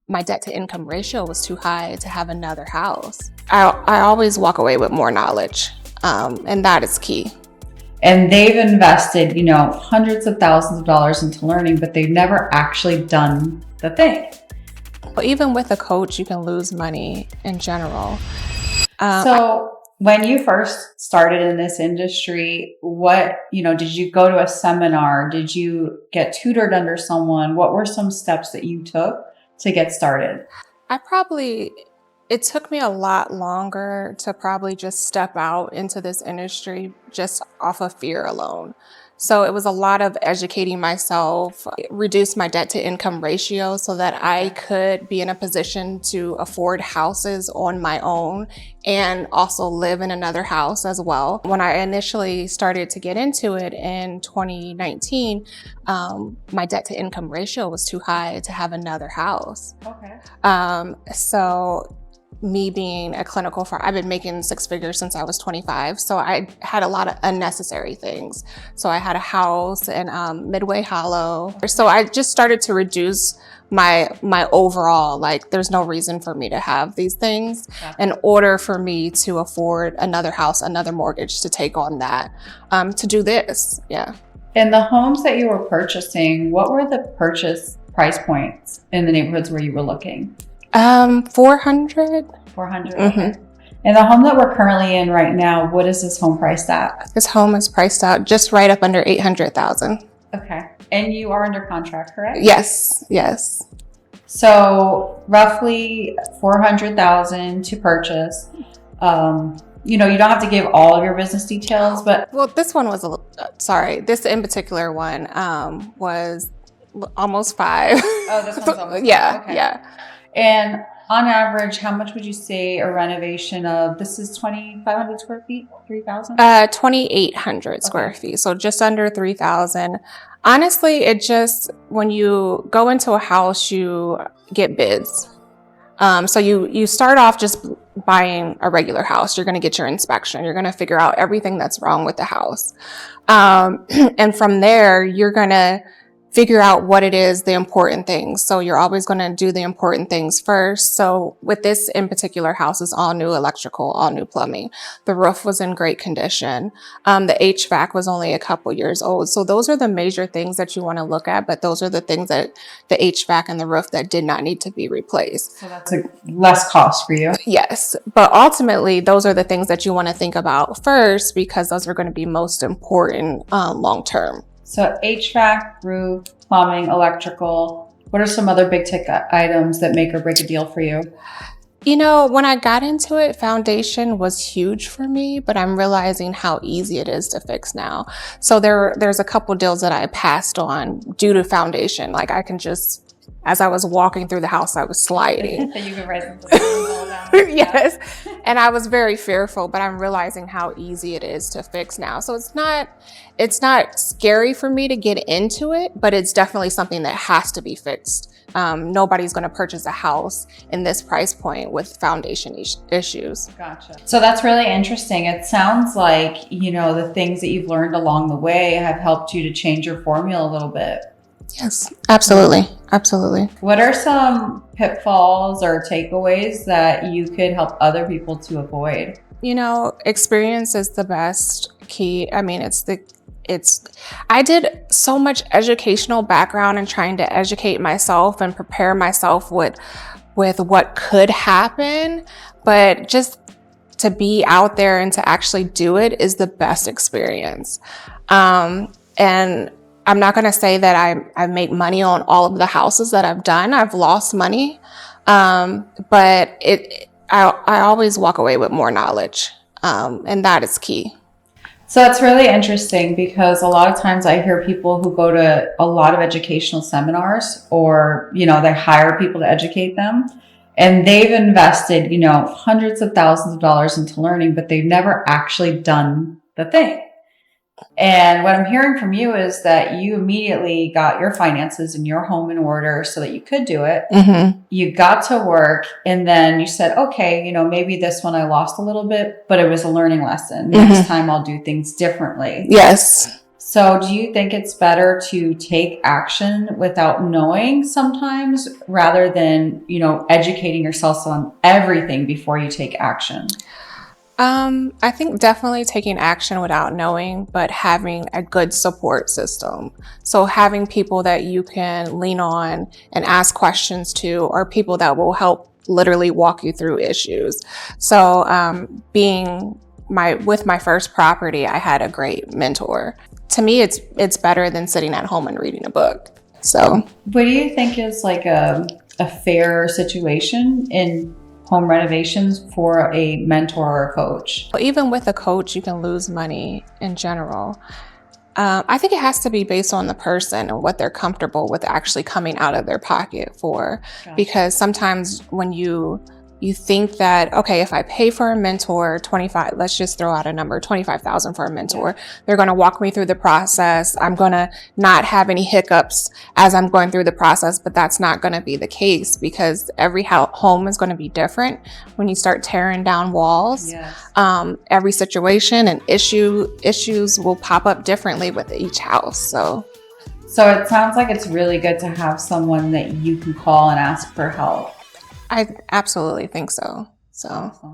my debt to income ratio was too high to have another house. I always walk away with more knowledge, and that is key. And they've invested, hundreds of thousands of dollars into learning, but they've never actually done the thing. But even with a coach, you can lose money in general. So when you first started in this industry, did you go to a seminar? Did you get tutored under someone? What were some steps that you took to get started? It took me a lot longer to probably just step out into this industry just off of fear alone. So it was a lot of educating myself, reduce my debt to income ratio so that I could be in a position to afford houses on my own and also live in another house as well. When I initially started to get into it in 2019, my debt to income ratio was too high to have another house. Okay. So me being a clinical I've been making six figures since I was 25. So I had a lot of unnecessary things. So I had a house in Midway Hollow. So I just started to reduce my overall, there's no reason for me to have these things in order for me to afford another house, another mortgage to take on that, to do this. Yeah. And the homes that you were purchasing, what were the purchase price points in the neighborhoods where you were looking? 400. 400. Mm-hmm. Okay. And the home that we're currently in right now, what is this home priced at? This home is priced out just right up under $800,000. Okay. And you are under contract, correct? Yes. So roughly $400,000 to purchase. You don't have to give all of your business details, but this one was this in particular one was almost 5. Oh, this one's almost yeah, 5. Okay. Yeah. And on average, how much would you say a renovation of, this is 2,500 square feet, 3,000? 2,800 square feet. So just under 3,000. Honestly, when you go into a house, you get bids. So you start off just buying a regular house. You're going to get your inspection. You're going to figure out everything that's wrong with the house. And from there, you're going to figure out what it is, the important things. So you're always going to do the important things first. So with this in particular house is all new electrical, all new plumbing. The roof was in great condition. The HVAC was only a couple years old. So those are the major things that you want to look at, but those are the things that the HVAC and the roof that did not need to be replaced. So that's a less cost for you. Yes. But ultimately, those are the things that you want to think about first because those are going to be most important long-term. So HVAC, roof, plumbing, electrical. What are some other big ticket items that make or break a deal for you? When I got into it, foundation was huge for me, but I'm realizing how easy it is to fix now. So there's a couple deals that I passed on due to foundation. I can just, as I was walking through the house, I was sliding. You can write all down. Yes. And I was very fearful, but I'm realizing how easy it is to fix now. So it's not scary for me to get into it, but it's definitely something that has to be fixed. Nobody's going to purchase a house in this price point with foundation issues. Gotcha. So that's really interesting. It sounds like, the things that you've learned along the way have helped you to change your formula a little bit. Yes, absolutely. Absolutely. What are some pitfalls or takeaways that you could help other people to avoid? Experience is the best key. I mean, I did so much educational background and trying to educate myself and prepare myself with what could happen, but just to be out there and to actually do it is the best experience. And I'm not going to say that I make money on all of the houses that I've done. I've lost money. But I always walk away with more knowledge. And that is key. So it's really interesting because a lot of times I hear people who go to a lot of educational seminars or, they hire people to educate them and they've invested, hundreds of thousands of dollars into learning, but they've never actually done the thing. And what I'm hearing from you is that you immediately got your finances and your home in order so that you could do it. Mm-hmm. You got to work and then you said, okay, maybe this one I lost a little bit, but it was a learning lesson. Mm-hmm. Next time I'll do things differently. Yes. So do you think it's better to take action without knowing sometimes rather than, educating yourself on everything before you take action? I think definitely taking action without knowing, but having a good support system. So having people that you can lean on and ask questions to, or people that will help literally walk you through issues. So being with my first property, I had a great mentor. To me, it's better than sitting at home and reading a book. So What do you think is like a fair situation in home renovations for a mentor or a coach? even with a coach, you can lose money in general. I think it has to be based on the person and what they're comfortable with actually coming out of their pocket for. Gotcha. Because sometimes when you think that, okay, if I pay for a mentor 25, let's just throw out a number, 25,000 for a mentor, they're going to walk me through the process. I'm going to not have any hiccups as I'm going through the process, but that's not going to be the case because every home is going to be different. When you start tearing down walls, Yes. every situation and issues will pop up differently with each house. So it sounds like it's really good to have someone that you can call and ask for help. I absolutely think so. So. Awesome.